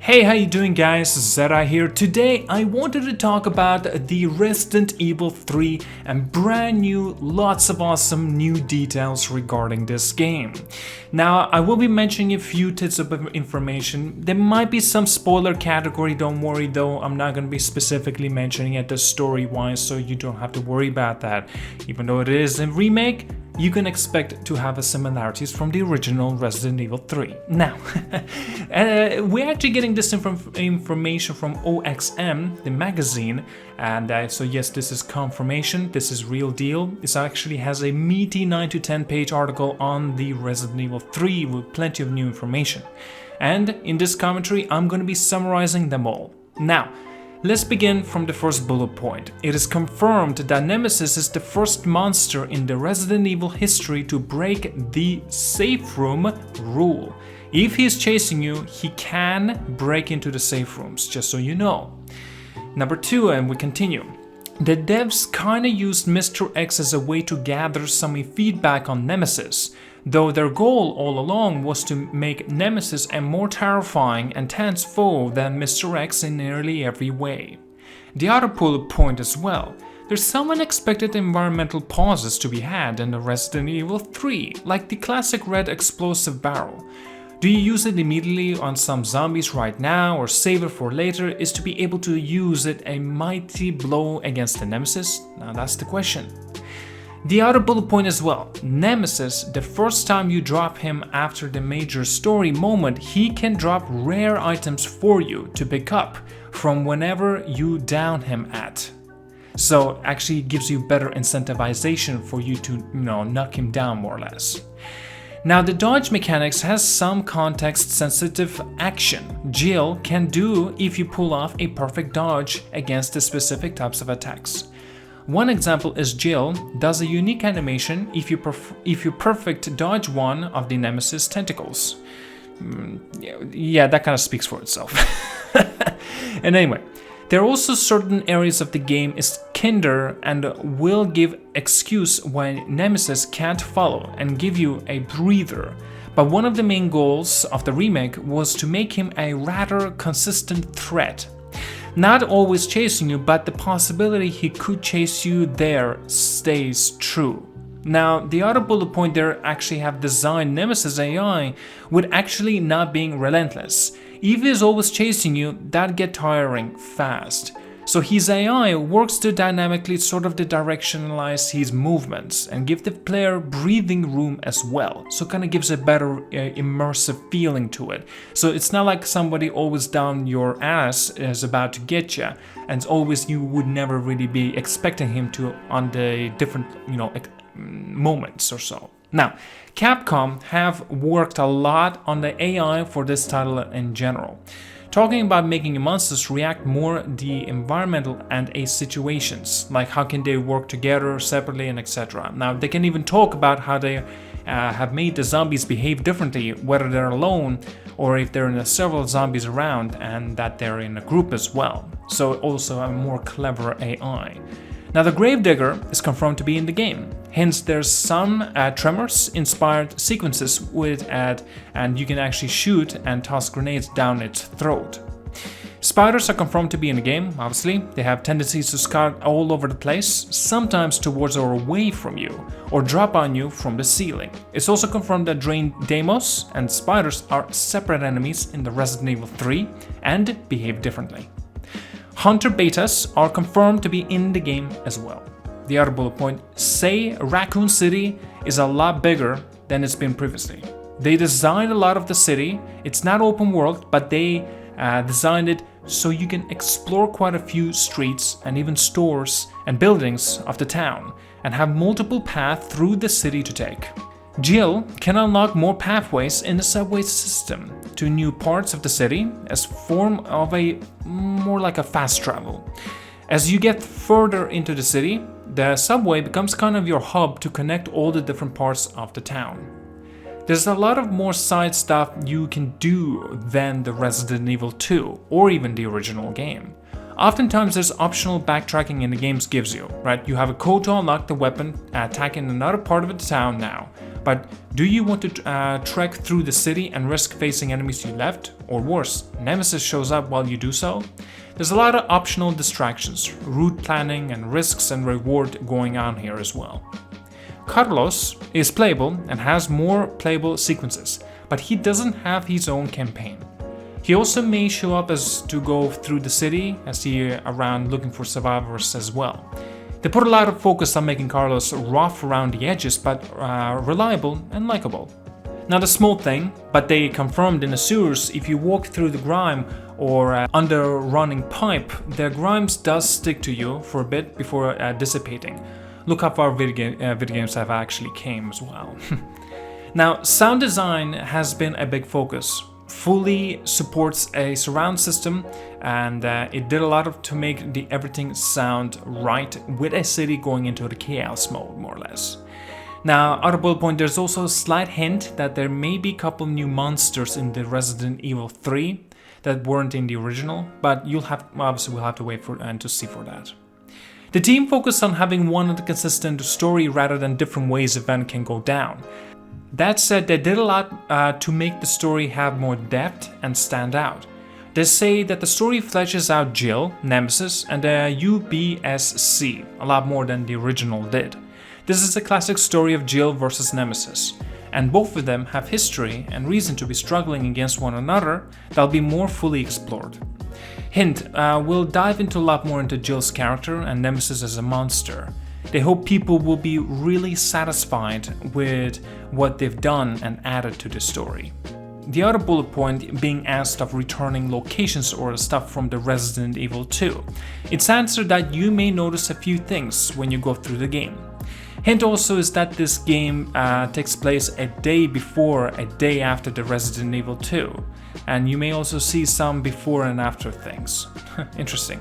Hey, how you doing guys? ZDEyE here. Today I wanted to talk about the Resident Evil 3 and brand new, lots of awesome new details regarding this game. Now, I will be mentioning a few tidbits of information. There might be some spoiler category, don't worry though, I'm not going to be specifically mentioning it story-wise, so you don't have to worry about that. Even though it is a remake, you can expect to have similarities from the original Resident Evil 3. Now, we're actually getting this information from OXM, the magazine, and so yes, this is confirmation, this is real deal. This actually has a meaty 9 to 10 page article on the Resident Evil 3 with plenty of new information. And in this commentary, I'm going to be summarizing them all. Now, let's begin from the first bullet point. It is confirmed that Nemesis is the first monster in the Resident Evil history to break the safe room rule. If he is chasing you, he can break into the safe rooms, just so you know. Number 2, and we continue. The devs kinda used Mr. X as a way to gather some feedback on Nemesis, though their goal all along was to make Nemesis a more terrifying and tense foe than Mr. X in nearly every way. The other bullet point as well, there's some unexpected environmental pauses to be had in the Resident Evil 3, like the classic red explosive barrel. Do you use it immediately on some zombies right now or save it for later is to be able to use it a mighty blow against the Nemesis? Now that's the question. The other bullet point as well, Nemesis, the first time you drop him after the major story moment, he can drop rare items for you to pick up from whenever you down him at. So actually it gives you better incentivization for you to, knock him down more or less. Now the dodge mechanics has some context sensitive action Jill can do if you pull off a perfect dodge against the specific types of attacks. One example is Jill does a unique animation if you perfect dodge one of the Nemesis tentacles. Yeah, that kind of speaks for itself. And anyway, there are also certain areas of the game is kinder and will give excuse why Nemesis can't follow and give you a breather. But one of the main goals of the remake was to make him a rather consistent threat. Not always chasing you, but the possibility he could chase you there stays true. Now, the other bullet point there actually have designed Nemesis AI with actually not being relentless. If he is always chasing you, that get tiring fast. So his AI works to dynamically sort of directionalize his movements and give the player breathing room as well. So it kind of gives a better immersive feeling to it. So it's not like somebody always down your ass is about to get you, and always you would never really be expecting him to on the different, moments or so. Now, Capcom have worked a lot on the AI for this title in general, talking about making monsters react more the environmental and situations, like how can they work together separately and etc. Now they can even talk about how they have made the zombies behave differently, whether they're alone or if there are several zombies around, and that they're in a group as well. So also a more clever AI. Now the Gravedigger is confirmed to be in the game, hence there's some Tremors inspired sequences with it, and you can actually shoot and toss grenades down its throat. Spiders are confirmed to be in the game, obviously. They have tendencies to scout all over the place, sometimes towards or away from you, or drop on you from the ceiling. It's also confirmed that Drain Deimos and spiders are separate enemies in the Resident Evil 3 and behave differently. Hunter betas are confirmed to be in the game as well. The other bullet point, say Raccoon City is a lot bigger than it's been previously. They designed a lot of the city. It's not open world, but they designed it so you can explore quite a few streets and even stores and buildings of the town and have multiple paths through the city to take. Jill can unlock more pathways in the subway system to new parts of the city as form of a more like a fast travel. As you get further into the city, the subway becomes kind of your hub to connect all the different parts of the town. There's a lot of more side stuff you can do than the Resident Evil 2 or even the original game. Oftentimes there's optional backtracking in the games gives you, right? You have a code to unlock the weapon attacking another part of the town now. But do you want to trek through the city and risk facing enemies you left? Or worse, Nemesis shows up while you do so? There's a lot of optional distractions, route planning and risks and reward going on here as well. Carlos is playable and has more playable sequences, but he doesn't have his own campaign. He also may show up as to go through the city as he around looking for survivors as well. They put a lot of focus on making Carlos rough around the edges but reliable and likable. Not a small thing, but they confirmed in the sewers if you walk through the grime or under a running pipe, the grimes does stick to you for a bit before dissipating. Look how far video games have actually came as well. Now, sound design has been a big focus. Fully supports a surround system, and it did a lot to make everything sound right with a city going into the chaos mode, more or less. Now, other bullet point, there's also a slight hint that there may be a couple new monsters in the Resident Evil 3 that weren't in the original, but we'll have to wait for and to see for that. The team focused on having one consistent story rather than different ways event can go down. That said, they did a lot to make the story have more depth and stand out. They say that the story fleshes out Jill, Nemesis, and UBSC a lot more than the original did. This is a classic story of Jill versus Nemesis, and both of them have history and reason to be struggling against one another that'll be more fully explored. Hint, we'll dive into a lot more into Jill's character and Nemesis as a monster. They hope people will be really satisfied with what they've done and added to the story. The other bullet point being asked of returning locations or stuff from the Resident Evil 2. It's answered that you may notice a few things when you go through the game. Hint also is that this game takes place a day before, a day after the Resident Evil 2. And you may also see some before and after things. Interesting.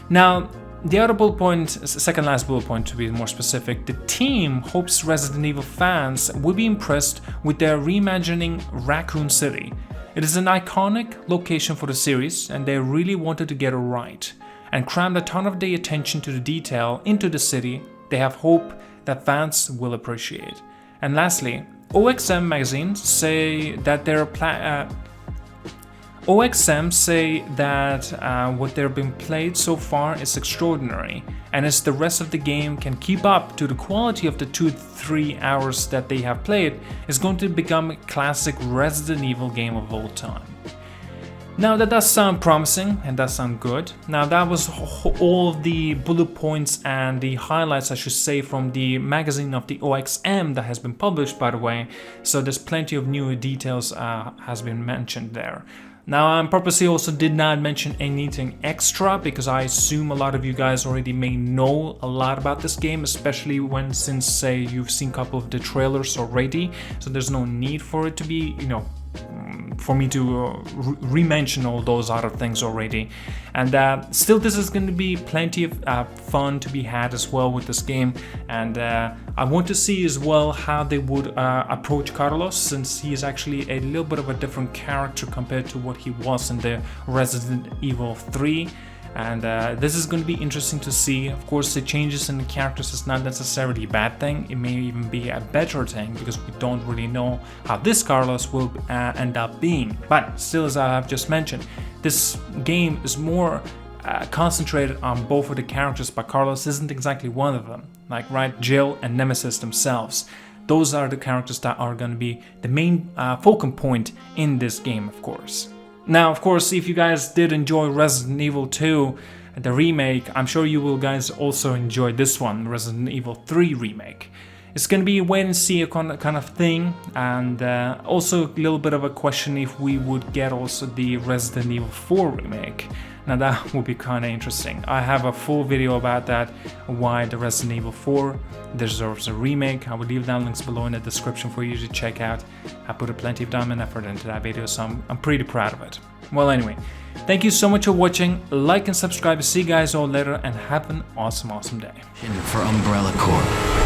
Now, the other bullet point, second last bullet point to be more specific, the team hopes Resident Evil fans will be impressed with their reimagining Raccoon City. It is an iconic location for the series and they really wanted to get it right and crammed a ton of the attention to the detail into the city they have hope that fans will appreciate. And lastly, OXM magazine say that what they've been played so far is extraordinary, and as the rest of the game can keep up to the quality of the 2-3 hours that they have played, is going to become a classic Resident Evil game of all time. Now that does sound promising and does sound good. Now that was all of the bullet points and the highlights, I should say, from the magazine of the OXM that has been published, by the way, so there's plenty of new details has been mentioned there. Now, I purposely also did not mention anything extra because I assume a lot of you guys already may know a lot about this game, especially since say you've seen a couple of the trailers already. So there's no need for it to be, for me to re-mention all those other things already. And still, this is going to be plenty of fun to be had as well with this game. And I want to see as well how they would approach Carlos, since he is actually a little bit of a different character compared to what he was in the Resident Evil 3. And this is going to be interesting to see. Of course, the changes in the characters is not necessarily a bad thing. It may even be a better thing because we don't really know how this Carlos will end up being. But still, as I have just mentioned, this game is more concentrated on both of the characters, but Carlos isn't exactly one of them. Like, right, Jill and Nemesis themselves. Those are the characters that are going to be the main focal point in this game, of course. Now, of course, if you guys did enjoy Resident Evil 2, the remake, I'm sure you will guys also enjoy this one, Resident Evil 3 remake. It's going to be a wait and see kind of thing, and also a little bit of a question if we would get also the Resident Evil 4 remake. Now that would be kind of interesting. I have a full video about that, why the Resident Evil 4 deserves a remake. I will leave down links below in the description for you to check out. I put plenty of time and effort into that video, so I'm pretty proud of it. Well, anyway, thank you so much for watching. Like and subscribe. See you guys all later, and have an awesome day. For Umbrella Corp.